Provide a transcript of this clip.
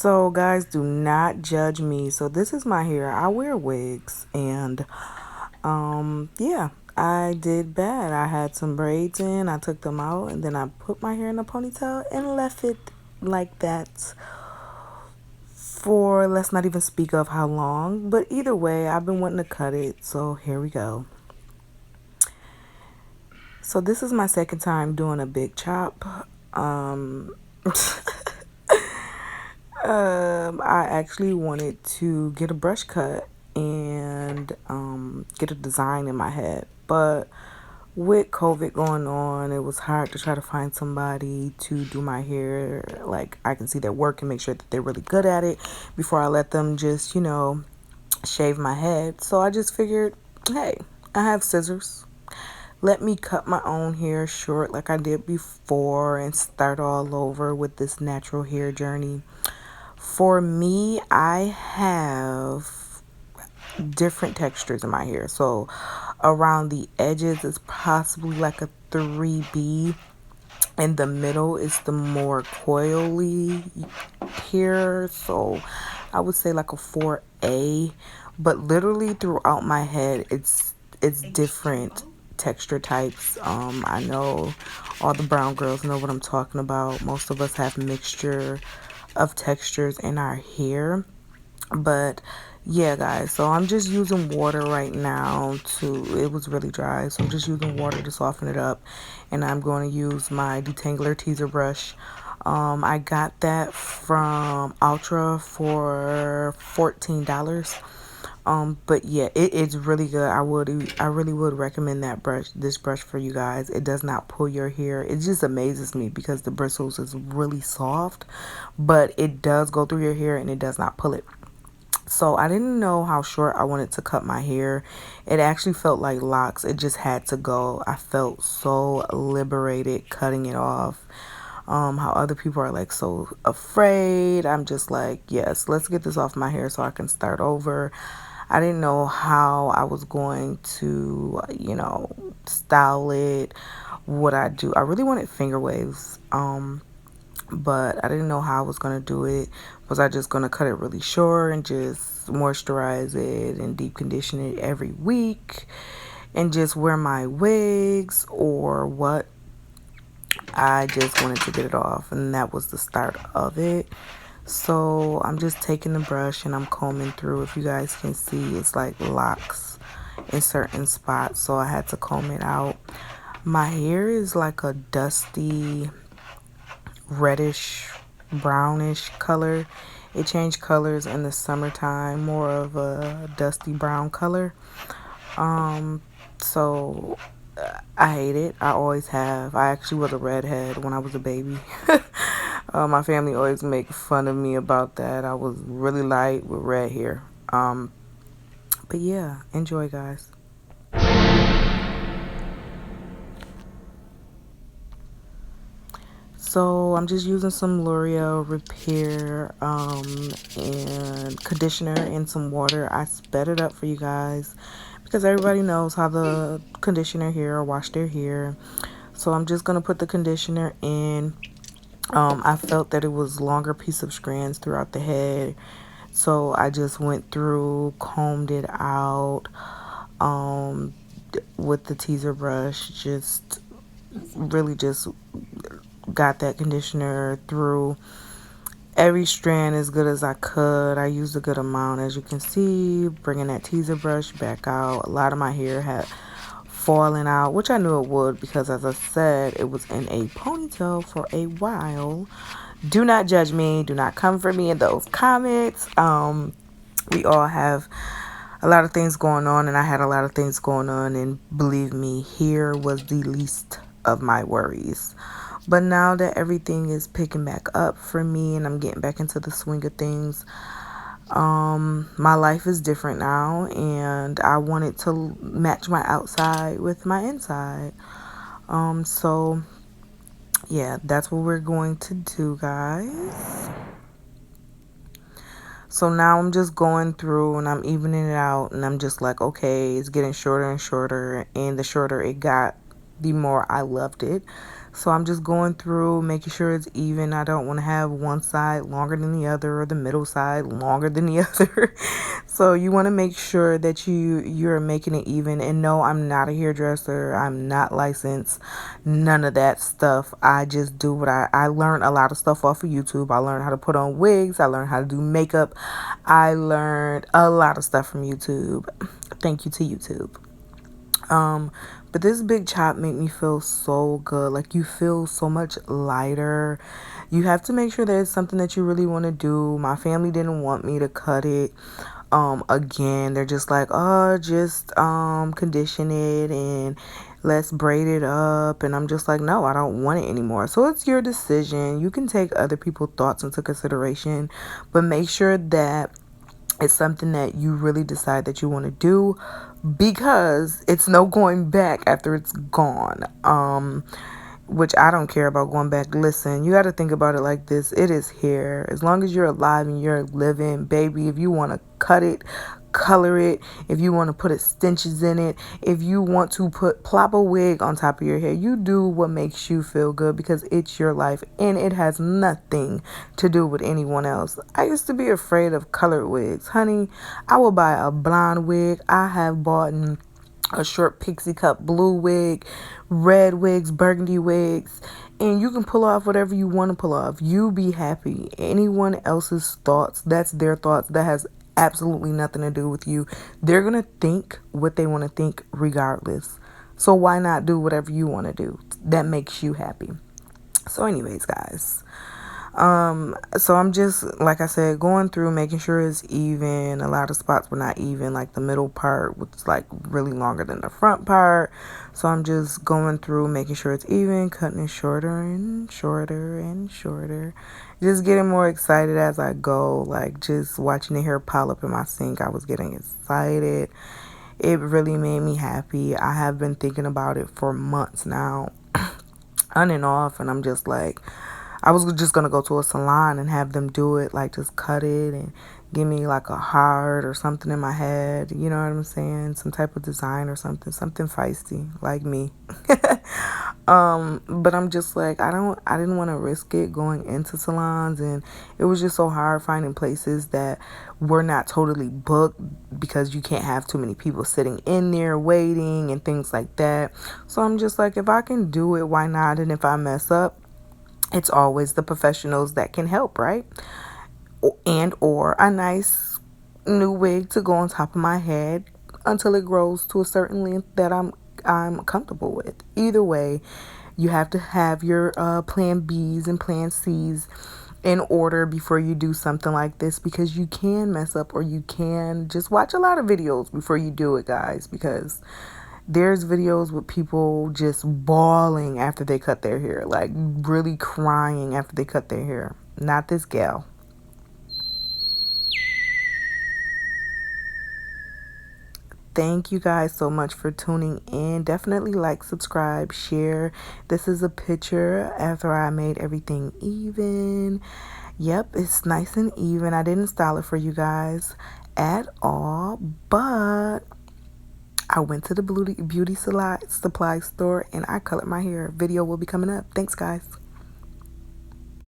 So guys, do not judge me. So this is my hair. I wear wigs and yeah, I did bad. I had some braids in, I took them out, and then I put my hair in a ponytail and left it like that for, let's not even speak of how long. But either way, I've been wanting to cut it, so here we go. So this is my second time doing a big chop. I actually wanted to get a brush cut and get a design in my head, but with COVID going on, it was hard to try to find somebody to do my hair. Like, I can see their work and make sure that they're really good at it before I let them just, shave my head. So I just figured, hey, I have scissors. Let me cut my own hair short like I did before and start all over with this natural hair journey. For me, I have different textures in my hair. So around the edges is possibly like a 3b. In the middle is the more coily hair. So I would say like a 4a. But literally throughout my head, it's different texture types. I know all the brown girls know what I'm talking about. Most of us have mixture of textures in our hair. But yeah, guys, so I'm just using water right now it was really dry, so I'm just using water to soften it up, and I'm going to use my detangler teaser brush. I got that from Ultra for $14. But yeah, it's really good. I really would recommend this brush for you guys. It does not pull your hair. It just amazes me because the bristles is really soft, but it does go through your hair and it does not pull it. So I didn't know how short I wanted to cut my hair. It actually felt like locks. It just had to go. I felt so liberated cutting it off. How other people are like so afraid. I'm just like, yes, let's get this off my hair so I can start over. I didn't know how I was going to, style it, what I do. I really wanted finger waves. But I didn't know how I was going to do it. Was I just going to cut it really short and just moisturize it and deep condition it every week and just wear my wigs, or what? I just wanted to get it off, and that was the start of it. So I'm just taking the brush and I'm combing through. If you guys can see, it's like locks in certain spots, so I had to comb it out. My hair is like a dusty reddish brownish color. It changed colors in the summertime, more of a dusty brown color. So I hate it. I always have. I actually was a redhead when I was a baby. My family always make fun of me about that. I was really light with red hair. But yeah, enjoy, guys. So I'm just using some L'Oreal Repair and conditioner and some water. I sped it up for you guys because everybody knows how the conditioner here or wash their hair. So I'm just going to put the conditioner in. I felt that it was longer piece of strands throughout the head. So I just went through, combed it out with the teaser brush. Just really just got that conditioner through every strand as good as I could. I used a good amount, as you can see, bringing that teaser brush back out. A lot of my hair had fallen out, which I knew it would because, as I said, it was in a ponytail for a while. Do not judge me. Do not come for me in those comments. We all have a lot of things going on, and I had a lot of things going on, and believe me, here was the least of my worries. But now that everything is picking back up for me and I'm getting back into the swing of things, my life is different now, and I wanted to match my outside with my inside. So yeah, that's what we're going to do, guys. So now I'm just going through and I'm evening it out, and I'm just like, okay, it's getting shorter and shorter, and the shorter it got, the more I loved it. So I'm just going through making sure it's even. I don't want to have one side longer than the other or the middle side longer than the other. So you want to make sure that you're making it even. And no, I'm not a hairdresser. I'm not licensed. None of that stuff. I just do what I learned a lot of stuff off of YouTube. I learned how to put on wigs. I learned how to do makeup. I learned a lot of stuff from YouTube. Thank you to YouTube. Um, but this big chop made me feel so good. Like, you feel so much lighter. You have to make sure that it's something that you really want to do. My family didn't want me to cut it. Again, they're just like, oh, just condition it and let's braid it up. And I'm just like, no, I don't want it anymore. So it's your decision. You can take other people's thoughts into consideration, but make sure that it's something that you really decide that you want to do, because it's no going back after it's gone. Which I don't care about going back. Listen, you got to think about it like this. It is here. As long as you're alive and you're living, baby, if you want to cut it, color it, if you want to put extensions in it, if you want to plop a wig on top of your hair, you do what makes you feel good, because it's your life and it has nothing to do with anyone else. I used to be afraid of colored wigs. Honey, I will buy a blonde wig. I have bought a short pixie cut blue wig, red wigs, burgundy wigs, and you can pull off whatever you want to pull off. You be happy. Anyone else's thoughts, that's their thoughts. That has absolutely nothing to do with you. They're going to think what they want to think regardless. So why not do whatever you want to do that makes you happy? So anyways, guys, so I'm just, like I said, going through making sure it's even. A lot of spots were not even, like the middle part was like really longer than the front part. So I'm just going through making sure it's even, cutting it shorter and shorter and shorter. Just getting more excited as I go, like just watching the hair pile up in my sink. I was getting excited. It really made me happy. I have been thinking about it for months now, on and off, and I'm just like, I was just gonna go to a salon and have them do it, like just cut it and give me like a heart or something in my head. You know what I'm saying? Some type of design or something feisty like me. But I'm just like, I didn't want to risk it going into salons, and it was just so hard finding places that were not totally booked, because you can't have too many people sitting in there waiting and things like that. So I'm just like, if I can do it, why not? And if I mess up, it's always the professionals that can help, right? And or a nice new wig to go on top of my head until it grows to a certain length that I'm comfortable with. Either way, you have to have your plan B's and plan C's in order before you do something like this, because you can mess up, or you can just watch a lot of videos before you do it, guys, because there's videos with people just bawling after they cut their hair, like really crying after they cut their hair. Not this gal. Thank you guys so much for tuning in. Definitely like, subscribe, share. This is a picture after I made everything even. Yep, it's nice and even. I didn't style it for you guys at all, but I went to the beauty supply store and I colored my hair. Video will be coming up. Thanks, guys.